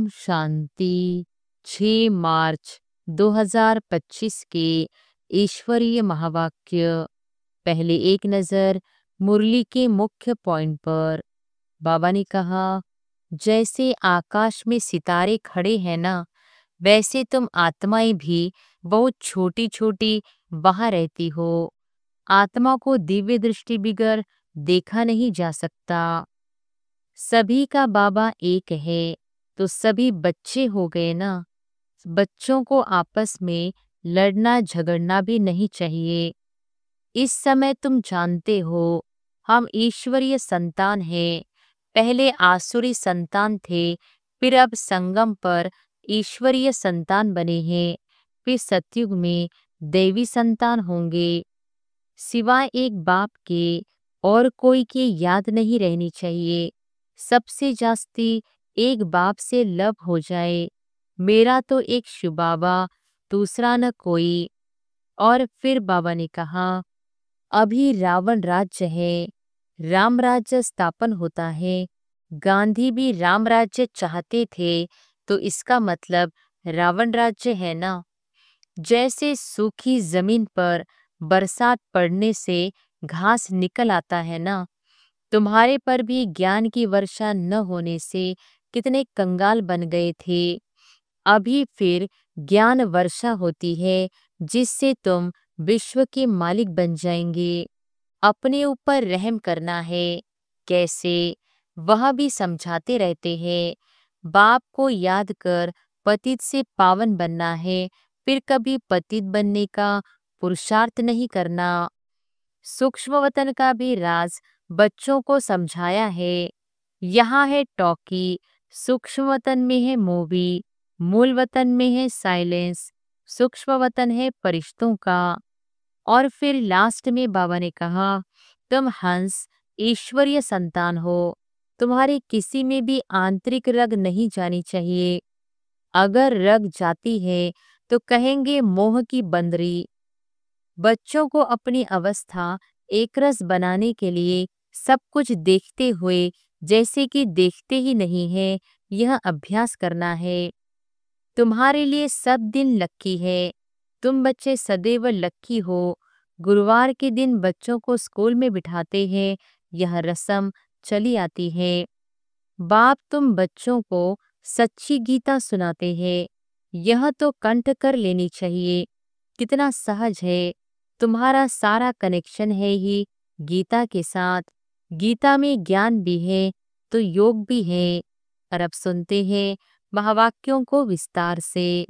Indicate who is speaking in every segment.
Speaker 1: ओम शांति। 6 मार्च 2025 के ईश्वरीय महावाक्य। पहले एक नज़र मुरली के मुख्य पॉइंट पर। बाबा ने कहा, जैसे आकाश में सितारे खड़े हैं ना, वैसे तुम आत्माएं भी बहुत छोटी छोटी वहां रहती हो। आत्मा को दिव्य दृष्टि बिगर देखा नहीं जा सकता। सभी का बाबा एक है, तो सभी बच्चे हो गए ना। बच्चों को आपस में लड़ना झगड़ना भी नहीं चाहिए। इस समय तुम जानते हो, हम ईश्वरीय संतान हैं। पहले आसुरी संतान थे, फिर अब संगम पर ईश्वरीय संतान बने हैं, फिर सतयुग में दैवी संतान होंगे। सिवाय एक बाप के और कोई की याद नहीं रहनी चाहिए। सबसे जास्ती एक बाप से लव हो जाए, मेरा तो एक शिव बाबा, दूसरा न कोई। और फिर बाबा ने कहा, अभी रावण राज्य है, राम राज्य स्थापन होता है। गांधी भी राम राज्य चाहते थे, तो इसका मतलब रावण राज्य है ना। जैसे सूखी जमीन पर बरसात पड़ने से घास निकल आता है ना, तुम्हारे पर भी ज्ञान की वर्षा न होने से कितने कंगाल बन गए थे। अभी फिर ज्ञान वर्षा होती है, जिससे तुम विश्व के मालिक बन जाएंगे। अपने ऊपर रहम करना है। कैसे? वह भी समझाते रहते हैं। बाप को याद कर पतित से पावन बनना है, फिर कभी पतित बनने का पुरुषार्थ नहीं करना। सूक्ष्म वतन का भी राज बच्चों को समझाया है। यहाँ है टॉकी, सूक्ष्म वतन में है मूवी, मूल वतन में है साइलेंस, सूक्ष्म वतन है फरिश्तों का। और फिर लास्ट में बाबा ने कहा, तुम हंस ईश्वरीय संतान हो, तुम्हारे किसी में भी आंतरिक रग नहीं जानी चाहिए। अगर रग जाती है तो कहेंगे मोह की बंदरी। बच्चों को अपनी अवस्था एकरस बनाने के लिए सब कुछ देखते हुए जैसे कि देखते ही नहीं है, यह अभ्यास करना है। तुम्हारे लिए सब दिन लक्की है। तुम बच्चे सदैव लक्की हो। गुरुवार के दिन बच्चों को स्कूल में बिठाते हैं, यह रस्म चली आती है। बाप तुम बच्चों को सच्ची गीता सुनाते हैं, यह तो कंठ कर लेनी चाहिए। कितना सहज है। तुम्हारा सारा कनेक्शन है ही गीता के साथ। गीता में ज्ञान भी है तो योग भी है। और अब सुनते हैं महावाक्यों को विस्तार से।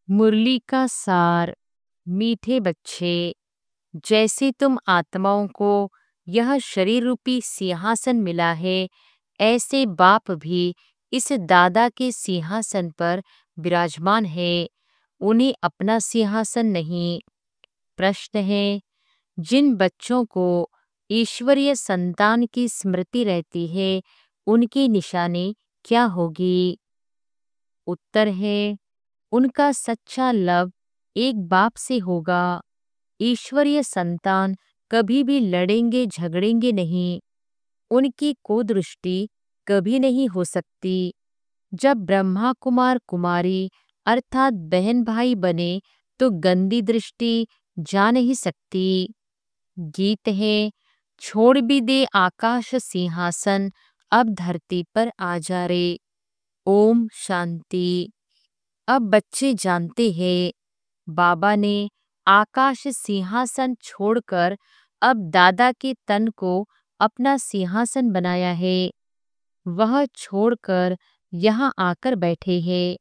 Speaker 1: मुरली का सार। मीठे बच्चे, जैसे तुम आत्माओं को यह शरीर रूपी सिंहासन मिला है, ऐसे बाप भी इस दादा के सिंहासन पर विराजमान है। उन्हें अपना सिंहासन नहीं। प्रश्न है, जिन बच्चों को ईश्वरीय संतान की स्मृति रहती है, उनकी निशानी क्या होगी? उत्तर है, उनका सच्चा लव एक बाप से होगा। ईश्वरीय संतान कभी भी लड़ेंगे झगड़ेंगे नहीं। उनकी कुदृष्टि कभी नहीं हो सकती। जब ब्रह्मा कुमार कुमारी अर्थात बहन भाई बने, तो गंदी दृष्टि जा नहीं सकती। गीत है, छोड़ भी दे आकाश सिंहासन, अब धरती पर आ जा रे। ओम शांति। अब बच्चे जानते हैं, बाबा ने आकाश सिंहासन छोड़कर अब दादा के तन को अपना सिंहासन बनाया है। वह छोड़कर यहाँ आकर बैठे हैं।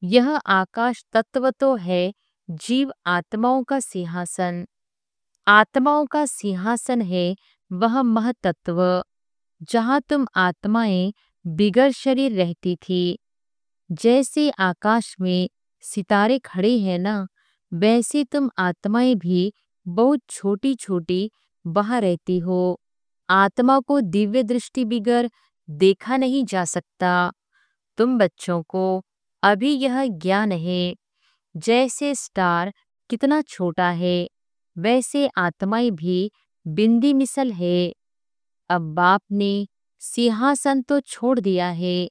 Speaker 1: यह आकाश तत्व तो है जीव आत्माओं का सिंहासन। आत्माओं का सिंहासन है वह महतत्व, जहाँ तुम आत्माएं बिगर शरीर रहती थी। जैसे आकाश में सितारे खड़े हैं ना, वैसे तुम आत्माएं भी बहुत छोटी छोटी वहां रहती हो। आत्मा को दिव्य दृष्टि बिगर देखा नहीं जा सकता। तुम बच्चों को अभी यह ज्ञान है। जैसे स्टार कितना छोटा है, वैसे आत्माएं भी बिंदी मिसल है। अब बाप ने सिंहासन तो छोड़ दिया है,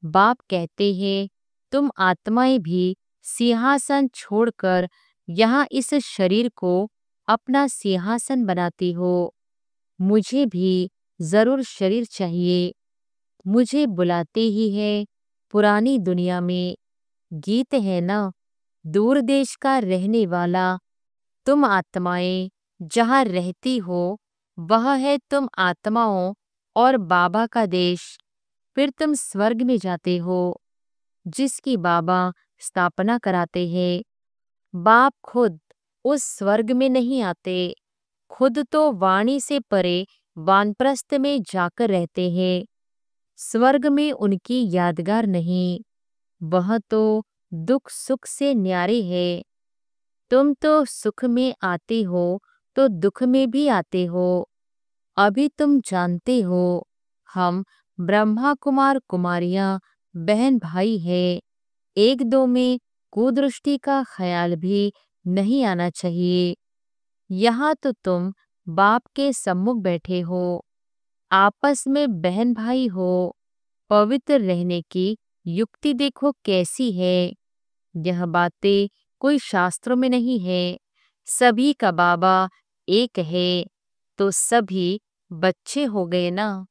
Speaker 1: बाप कहते हैं, तुम आत्माएं भी सिंहासन छोड़कर यहाँ इस शरीर को अपना सिंहासन बनाती हो। मुझे भी जरूर शरीर चाहिए। मुझे बुलाते ही है पुरानी दुनिया में। गीत है ना, दूर देश का रहने वाला, तुम आत्माएं जहाँ रहती हो वह है तुम आत्माओं और बाबा का देश। फिर तुम स्वर्ग में जाते हो जिसकी बाबा स्थापना कराते हैं। बाप खुद उस स्वर्ग में नहीं आते, खुद तो वाणी से परे वानप्रस्थ में जाकर रहते हैं। स्वर्ग में उनकी यादगार नहीं, वह तो दुख सुख से न्यारे है। तुम तो सुख में आते हो तो दुख में भी आते हो। अभी तुम जानते हो हम ब्रह्मा कुमार कुमारियां बहन भाई हैं। एक दो में कुदृष्टि का ख्याल भी नहीं आना चाहिए। यहाँ तो तुम बाप के सम्मुख बैठे हो, आपस में बहन भाई हो। पवित्र रहने की युक्ति देखो कैसी है। यह बातें कोई शास्त्रों में नहीं है। सभी का बाबा एक है तो सभी बच्चे हो गए ना।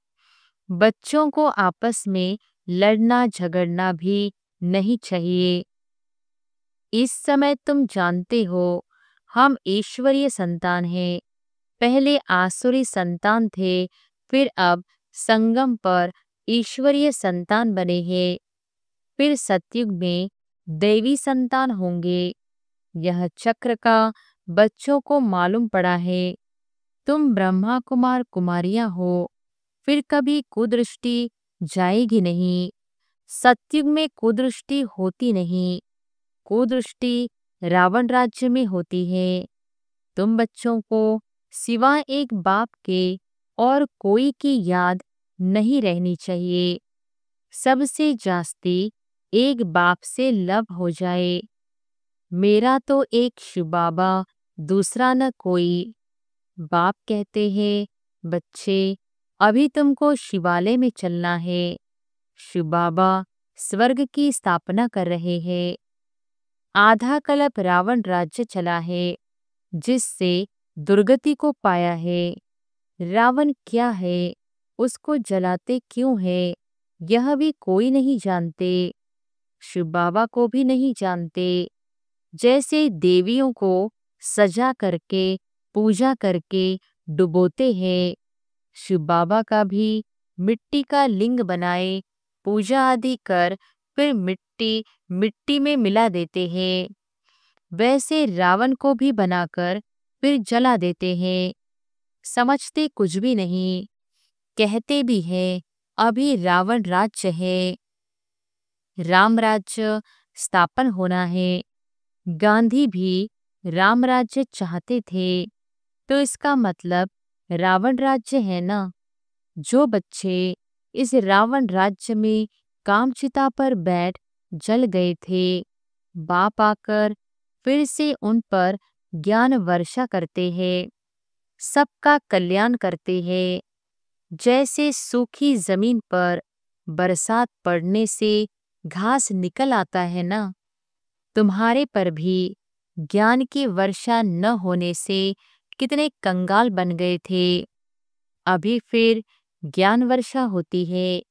Speaker 1: बच्चों को आपस में लड़ना झगड़ना भी नहीं चाहिए। इस समय तुम जानते हो हम ईश्वरीय संतान हैं। पहले आसुरी संतान थे, फिर अब संगम पर ईश्वरीय संतान बने हैं। फिर सतयुग में दैवी संतान होंगे। यह चक्र का बच्चों को मालूम पड़ा है। तुम ब्रह्मा कुमार कुमारियां हो, फिर कभी कुदृष्टि जाएगी नहीं। सतयुग में कुदृष्टि होती नहीं, कुदृष्टि रावण राज्य में होती है। तुम बच्चों को सिवाय एक बाप के और कोई की याद नहीं रहनी चाहिए। सबसे जास्ती एक बाप से लव हो जाए। मेरा तो एक शिव बाबा, दूसरा न कोई। बाप कहते हैं, बच्चे अभी तुमको शिवालय में चलना है। शिव बाबा स्वर्ग की स्थापना कर रहे हैं। आधा कल्प रावण राज्य चला है जिससे दुर्गति को पाया है। रावण क्या है, उसको जलाते क्यों है, यह भी कोई नहीं जानते। शिव बाबा को भी नहीं जानते। जैसे देवियों को सजा करके पूजा करके डुबोते हैं, शिव बाबा का भी मिट्टी का लिंग बनाए पूजा आदि कर फिर मिट्टी मिट्टी में मिला देते हैं। वैसे रावण को भी बनाकर फिर जला देते हैं। समझते कुछ भी नहीं, कहते भी हैं अभी रावण राज्य है, राम राज्य स्थापन होना है। गांधी भी राम राज्य चाहते थे, तो इसका मतलब रावण राज्य है ना। जो बच्चे इस रावण राज्य में कामचिता पर बैठ जल गए थे, बाप आकर फिर से उन पर ज्ञान वर्षा करते हैं, सबका कल्याण करते हैं। जैसे सूखी जमीन पर बरसात पड़ने से घास निकल आता है ना, तुम्हारे पर भी ज्ञान की वर्षा न होने से कितने कंगाल बन गए थे। अभी फिर ज्ञान वर्षा होती है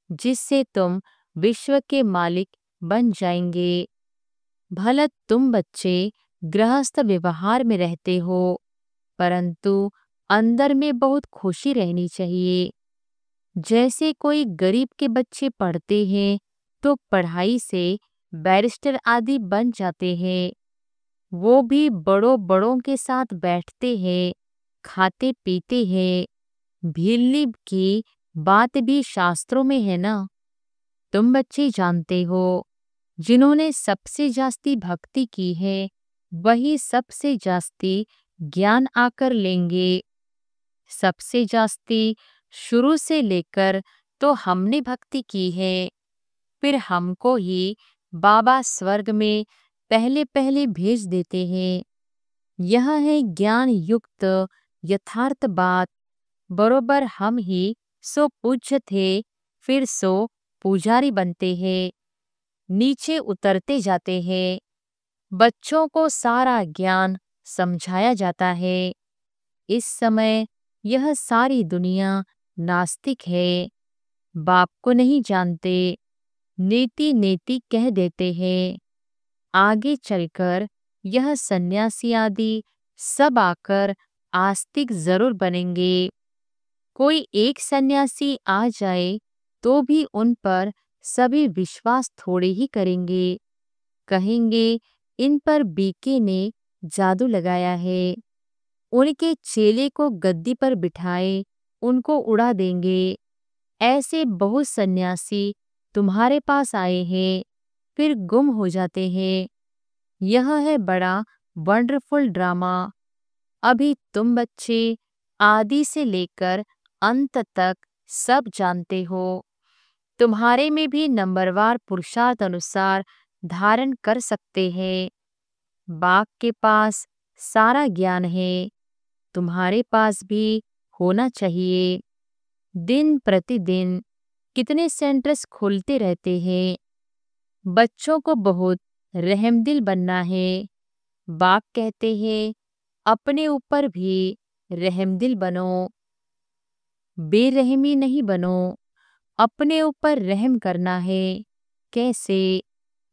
Speaker 1: जिससे तुम विश्व के मालिक बन जाएंगे। भला तुम बच्चे गृहस्थ व्यवहार में रहते हो, परंतु अंदर में बहुत खुशी रहनी चाहिए। जैसे कोई गरीब के बच्चे पढ़ते हैं तो पढ़ाई से बैरिस्टर आदि बन जाते हैं। वो भी बड़ों बड़ों के साथ बैठते हैं, खाते पीते हैं। भीलनी की बात भी शास्त्रों में है ना। तुम बच्चे जानते हो जिन्होंने सबसे जास्ती भक्ति की है वही सबसे जास्ती ज्ञान आकर लेंगे। सबसे जास्ती शुरू से लेकर तो हमने भक्ति की है, फिर हमको ही बाबा स्वर्ग में पहले पहले भेज देते हैं। यह है ज्ञान युक्त यथार्थ बात। बरोबर हम ही सो पूज्य थे, फिर सो पुजारी बनते हैं, नीचे उतरते जाते हैं। बच्चों को सारा ज्ञान समझाया जाता है। इस समय यह सारी दुनिया नास्तिक है, बाप को नहीं जानते, नेति नेति कह देते हैं। आगे चलकर यह सन्यासी आदि सब आकर आस्तिक जरूर बनेंगे। कोई एक सन्यासी आ जाए तो भी उन पर सभी विश्वास थोड़े ही करेंगे। कहेंगे इन पर बीके ने जादू लगाया है। उनके चेले को गद्दी पर बिठाए उनको उड़ा देंगे। ऐसे बहुत सन्यासी तुम्हारे पास आए हैं, फिर गुम हो जाते हैं। यह है बड़ा वंडरफुल ड्रामा। अभी तुम बच्चे आदि से लेकर अंत तक सब जानते हो। तुम्हारे में भी नंबरवार पुरुषार्थ अनुसार धारण कर सकते हैं। बाप के पास सारा ज्ञान है, तुम्हारे पास भी होना चाहिए। दिन प्रतिदिन कितने सेंटर्स खुलते रहते हैं। बच्चों को बहुत रहमदिल बनना है। बाप कहते हैं अपने ऊपर भी रहमदिल बनो, बेरहमी नहीं बनो। अपने ऊपर रहम करना है। कैसे,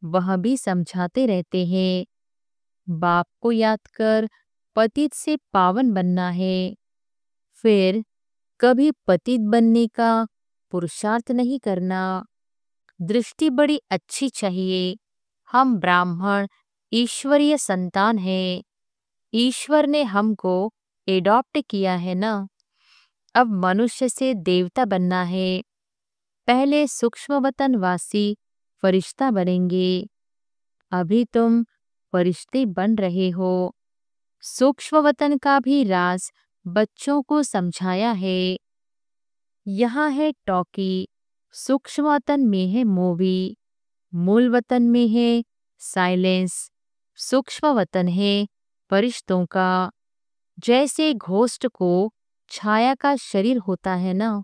Speaker 1: वह भी समझाते रहते हैं। बाप को याद कर पतित से पावन बनना है। फिर कभी पतित बनने का पुरुषार्थ नहीं करना। दृष्टि बड़ी अच्छी चाहिए। हम ब्राह्मण ईश्वरीय संतान हैं। ईश्वर ने हमको एडॉप्ट किया है ना। अब मनुष्य से देवता बनना है। पहले सूक्ष्म वतनवासी फरिश्ता बनेंगे। अभी तुम फरिश्ते बन रहे हो। सूक्ष्म वतन का भी राज बच्चों को समझाया है। यहाँ है टॉकी, सूक्ष्म वतन में है मूवी, मूल वतन में है साइलेंस। सूक्ष्म वतन है फरिश्तों का। जैसे घोस्ट को छाया का शरीर होता है ना,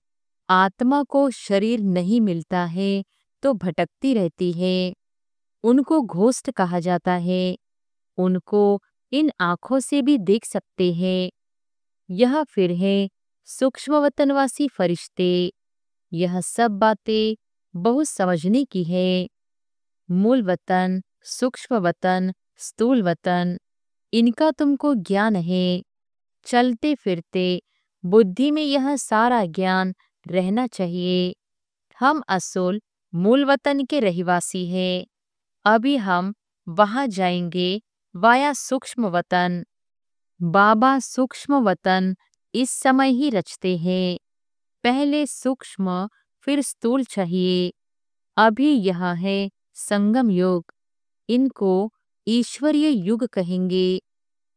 Speaker 1: आत्मा को शरीर नहीं मिलता है तो भटकती रहती है। उनको घोस्ट कहा जाता है। उनको इन आँखों से भी देख सकते हैं। यह फिर है सूक्ष्म वतनवासी फरिश्ते। यह सब बातें बहुत समझने की है। मूल वतन, सूक्ष्म वतन, स्थूल वतन, इनका तुमको ज्ञान है। चलते फिरते बुद्धि में यह सारा ज्ञान रहना चाहिए। हम असल मूल वतन के रहवासी हैं। अभी हम वहां जाएंगे वाया सूक्ष्म वतन। बाबा सूक्ष्म वतन इस समय ही रचते हैं। पहले सूक्ष्म फिर स्थूल चाहिए। अभी यह है संगम युग। इनको ईश्वरीय युग कहेंगे,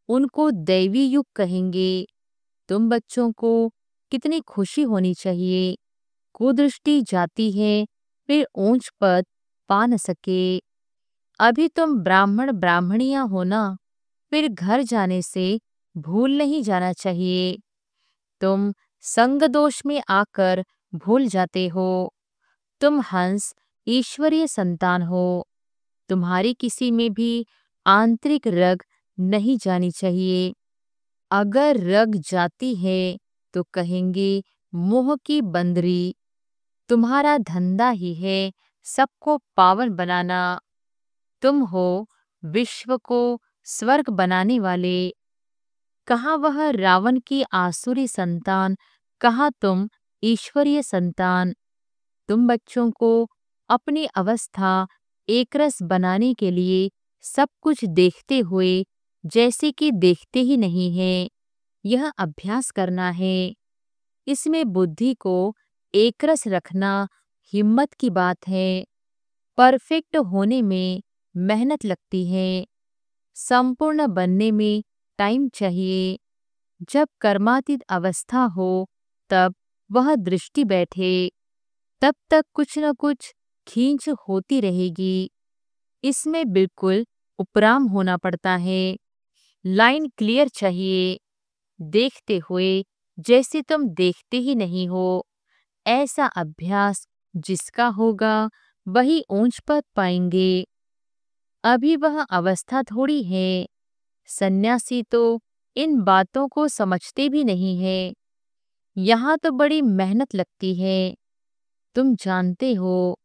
Speaker 1: उनको दैवी युग कहेंगे। तुम बच्चों को कितनी खुशी होनी चाहिए। कुदृष्टि जाती है फिर ऊंच पद पा न सके। अभी तुम ब्राह्मण ब्राह्मणियां हो ना, फिर घर जाने से भूल नहीं जाना चाहिए। तुम संग दोष में आकर भूल जाते हो। तुम हंस ईश्वरीय संतान हो। तुम्हारी किसी में भी आंतरिक रग नहीं जानी चाहिए। अगर रग जाती है तो कहेंगे मोह की बंदरी। तुम्हारा धंधा ही है सबको पावन बनाना। तुम हो विश्व को स्वर्ग बनाने वाले। कहाँ वह रावण की आसुरी संतान, कहाँ तुम ईश्वरीय संतान। तुम बच्चों को अपनी अवस्था एकरस बनाने के लिए सब कुछ देखते हुए जैसे कि देखते ही नहीं है, यह अभ्यास करना है। इसमें बुद्धि को एकरस रखना हिम्मत की बात है। परफेक्ट होने में मेहनत लगती है। संपूर्ण बनने में टाइम चाहिए। जब कर्मातीत अवस्था हो तब वह दृष्टि बैठे, तब तक कुछ न कुछ खींच होती रहेगी। इसमें बिल्कुल उपराम होना पड़ता है। लाइन क्लियर चाहिए। देखते हुए जैसे तुम देखते ही नहीं हो, ऐसा अभ्यास जिसका होगा वही ऊंच पद पाएंगे। अभी वह अवस्था थोड़ी है। सन्यासी तो इन बातों को समझते भी नहीं है। यहाँ तो बड़ी मेहनत लगती है। तुम जानते हो,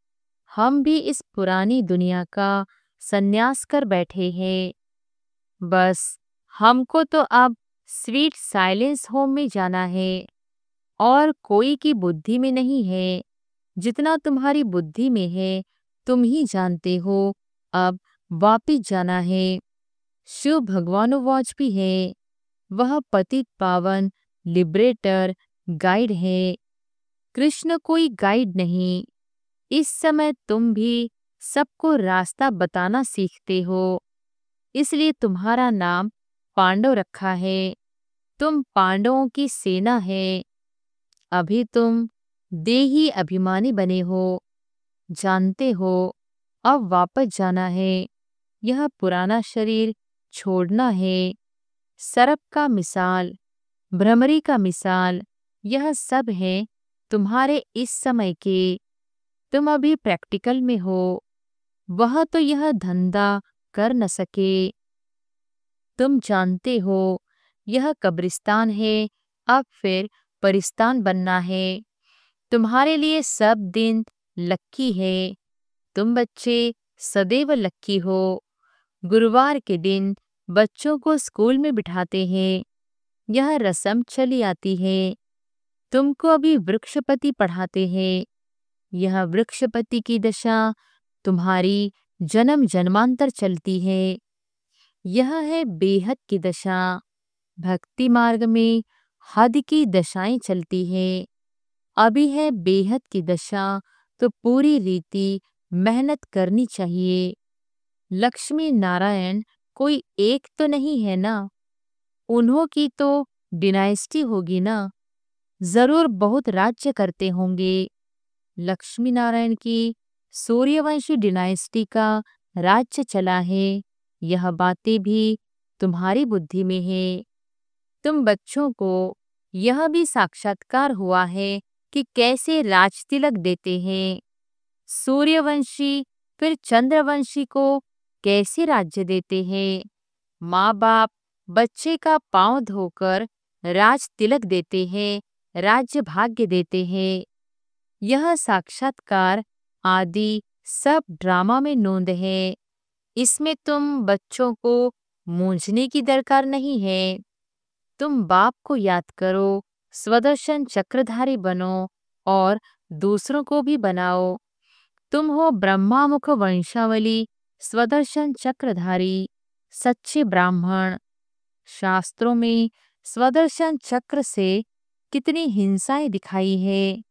Speaker 1: हम भी इस पुरानी दुनिया का सन्यास कर बैठे हैं। बस हमको तो अब स्वीट साइलेंस होम में जाना है, और कोई की बुद्धि में नहीं है। जितना तुम्हारी बुद्धि में है तुम ही जानते हो। अब वापिस जाना है। शिव भगवानुवाच भी है। वह पतित पावन लिबरेटर गाइड है। कृष्ण कोई गाइड नहीं। इस समय तुम भी सबको रास्ता बताना सीखते हो, इसलिए तुम्हारा नाम पांडव रखा है। तुम पांडवों की सेना है। अभी तुम देही अभिमानी बने हो। जानते हो, अब वापस जाना है। यह पुराना शरीर छोड़ना है। सर्प का मिसाल, भ्रमरी का मिसाल, यह सब है तुम्हारे इस समय के। तुम अभी प्रैक्टिकल में हो। वह तो यह धंधा कर न सके। तुम जानते हो, यह कब्रिस्तान है। अब फिर परिस्तान बनना है। तुम्हारे लिए सब दिन लक्की है। तुम बच्चे सदैव लक्की हो। गुरुवार के दिन बच्चों को स्कूल में बिठाते हैं। यह रस्म चली आती है। तुमको अभी वृक्षपति पढ़ाते हैं। यह वृक्षपति की दशा तुम्हारी जन्म जन्मांतर चलती है। यह है बेहद की दशा। भक्ति मार्ग में हद की दशाएं चलती है। अभी है बेहद की दशा, तो पूरी रीति मेहनत करनी चाहिए। लक्ष्मी नारायण कोई एक तो नहीं है ना। उन्हों की तो डिनाइस्टी होगी ना। जरूर बहुत राज्य करते होंगे। लक्ष्मी नारायण की सूर्यवंशी डिनाइस्टी का राज्य चला है। यह बातें भी तुम्हारी बुद्धि में है। तुम बच्चों को यह भी साक्षात्कार हुआ है कि कैसे राजतिलक देते हैं। सूर्यवंशी फिर चंद्रवंशी को कैसे राज्य देते हैं। माँ बाप बच्चे का पांव धोकर राज तिलक देते हैं, राज्य भाग्य देते हैं। यह साक्षात्कार आदि सब ड्रामा में नोंद है। इसमें तुम बच्चों को मूंझने की दरकार नहीं है। तुम बाप को याद करो, स्वदर्शन चक्रधारी बनो और दूसरों को भी बनाओ। तुम हो ब्रह्मामुख वंशावली, स्वदर्शन चक्रधारी, सच्चे ब्राह्मण। शास्त्रों में स्वदर्शन चक्र से कितनी हिंसाएं दिखाई है।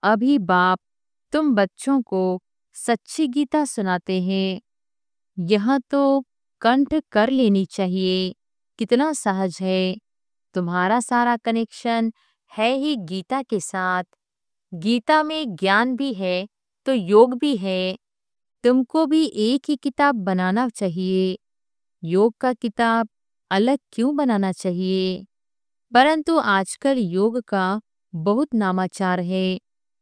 Speaker 1: अभी बाप तुम बच्चों को सच्ची गीता सुनाते हैं। यह तो कंठ कर लेनी चाहिए। कितना सहज है। तुम्हारा सारा कनेक्शन है ही गीता के साथ। गीता में ज्ञान भी है तो योग भी है। तुमको भी एक ही किताब बनाना चाहिए। योग का किताब अलग क्यों बनाना चाहिए? परंतु आजकल योग का बहुत नामाचार है,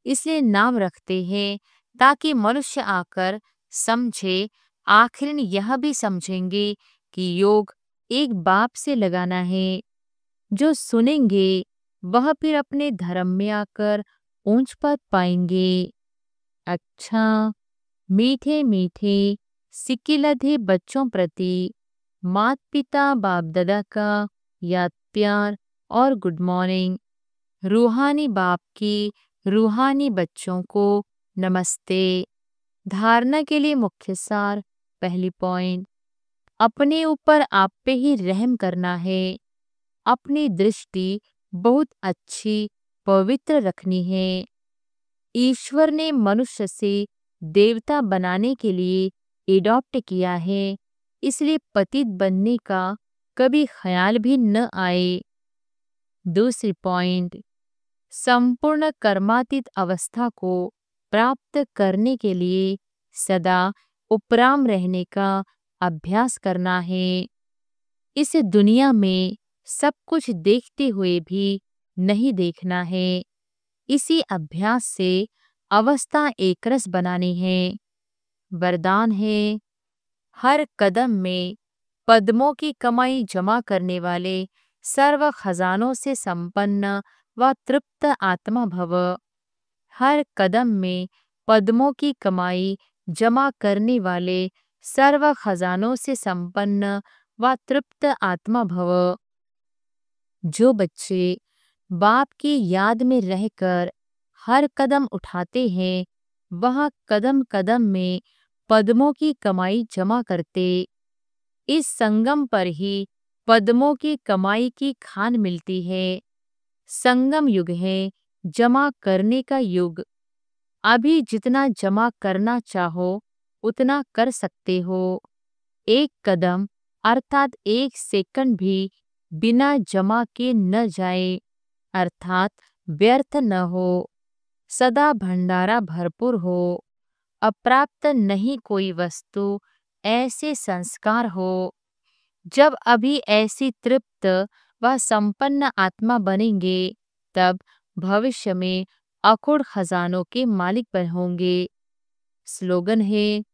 Speaker 1: इसलिए नाम रखते हैं ताकि मनुष्य आकर समझे। आखिर यह भी समझेंगे कि योग एक बाप से लगाना है। जो सुनेंगे वह फिर अपने धर्म में आकर ऊंच पद पाएंगे। अच्छा, मीठे मीठे सिक्किलधे बच्चों प्रति माता पिता बाप दादा का याद प्यार और गुड मॉर्निंग। रूहानी बाप की रूहानी बच्चों को नमस्ते। धारणा के लिए मुख्य सार, पहली पॉइंट, अपने ऊपर आप पे ही रहम करना है। अपनी दृष्टि बहुत अच्छी पवित्र रखनी है। ईश्वर ने मनुष्य से देवता बनाने के लिए एडॉप्ट किया है, इसलिए पतित बनने का कभी ख्याल भी न आए। दूसरी पॉइंट, संपूर्ण कर्मातीत अवस्था को प्राप्त करने के लिए सदा उपराम रहने का अभ्यास करना है। इस दुनिया में सब कुछ देखते हुए भी नहीं देखना है। इसी अभ्यास से अवस्था एकरस बनानी है। वरदान है, हर कदम में पद्मों की कमाई जमा करने वाले सर्व खजानों से संपन्न व तृप्त आत्मा भव। हर कदम में पद्मों की कमाई जमा करने वाले सर्व खजानों से संपन्न व तृप्त आत्मा भव। जो बच्चे बाप की याद में रहकर हर कदम उठाते हैं, वह कदम कदम में पद्मों की कमाई जमा करते। इस संगम पर ही पद्मों की कमाई की खान मिलती है। संगम युग है जमा करने का युग। अभी जितना जमा करना चाहो उतना कर सकते हो। एक कदम अर्थात एक सेकंड भी बिना जमा के न जाए, अर्थात व्यर्थ न हो। सदा भंडारा भरपूर हो। अप्राप्त नहीं कोई वस्तु, ऐसे संस्कार हो। जब अभी ऐसी तृप्त व संपन्न आत्मा बनेंगे, तब भविष्य में अखुड़ खजानों के मालिक बन होंगे। स्लोगन है,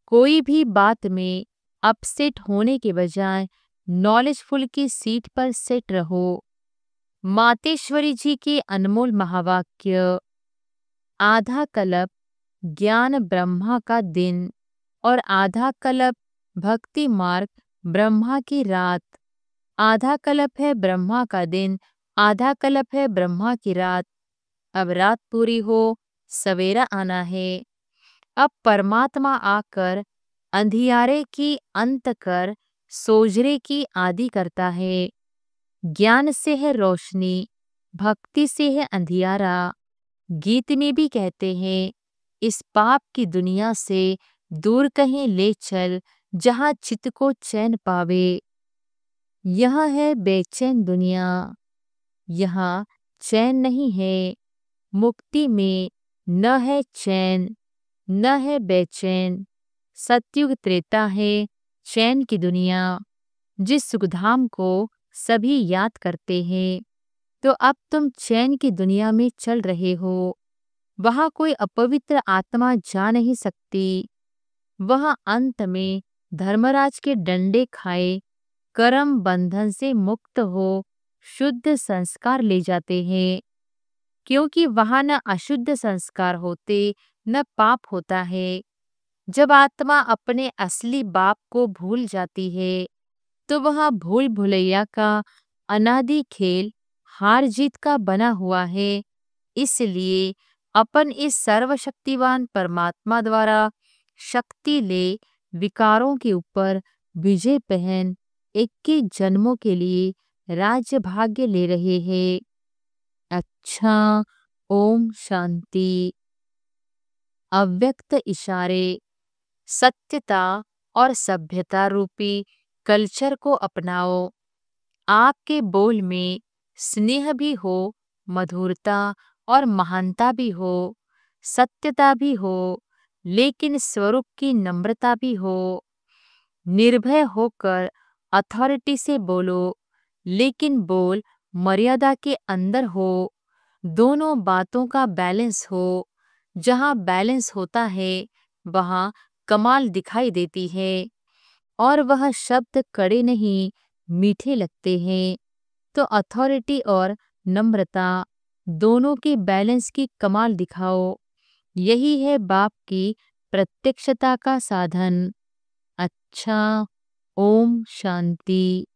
Speaker 1: कोई भी बात में अपसेट होने के बजाय नॉलेजफुल की सीट पर सेट रहो। मातेश्वरी जी के अनमोल महावाक्य। आधा कल्प ज्ञान ब्रह्मा का दिन और आधा कल्प भक्ति मार्ग ब्रह्मा की रात। आधा कल्प है ब्रह्मा का दिन, आधा कल्प है ब्रह्मा की रात। अब रात पूरी हो, सवेरा आना है। अब परमात्मा आकर अंधियारे की अंत कर सोजरे की आदि करता है। ज्ञान से है रोशनी, भक्ति से है अंधियारा। गीत में भी कहते हैं, इस पाप की दुनिया से दूर कहीं ले चल, जहाँ चित्त को चैन पावे। यह है बेचैन दुनिया, यहाँ चैन नहीं है। मुक्ति में न है चैन, न है बेचैन। सतयुग त्रेता है चैन की दुनिया। जिस सुखधाम को सभी याद करते हैं, तो अब तुम चैन की दुनिया में चल रहे हो। वहाँ कोई अपवित्र आत्मा जा नहीं सकती। वह अंत में धर्मराज के डंडे खाए कर्म बंधन से मुक्त हो शुद्ध संस्कार ले जाते हैं। क्योंकि वहाँ न अशुद्ध संस्कार होते, न पाप होता है। जब आत्मा अपने असली बाप को भूल जाती है, तो वह भूल भुलैया का अनादि खेल हार जीत का बना हुआ है। इसलिए अपन इस सर्वशक्तिवान परमात्मा द्वारा शक्ति ले विकारों के ऊपर विजय पहन 21 जन्मों के लिए राज्य भाग्य ले रहे हैं। अच्छा, ओम शांति। अव्यक्त इशारे। सत्यता और सभ्यता रूपी कल्चर को अपनाओ। आपके बोल में स्नेह भी हो, मधुरता और महानता भी हो, सत्यता भी हो, लेकिन स्वरूप की नम्रता भी हो। निर्भय होकर अथॉरिटी से बोलो, लेकिन बोल मर्यादा के अंदर हो। दोनों बातों का बैलेंस हो। जहाँ बैलेंस होता है, वहाँ कमाल दिखाई देती है। और वह शब्द कड़े नहीं, मीठे लगते हैं। तो अथॉरिटी और नम्रता दोनों के बैलेंस की कमाल दिखाओ। यही है बाप की प्रत्यक्षता का साधन। अच्छा, ओम शांति।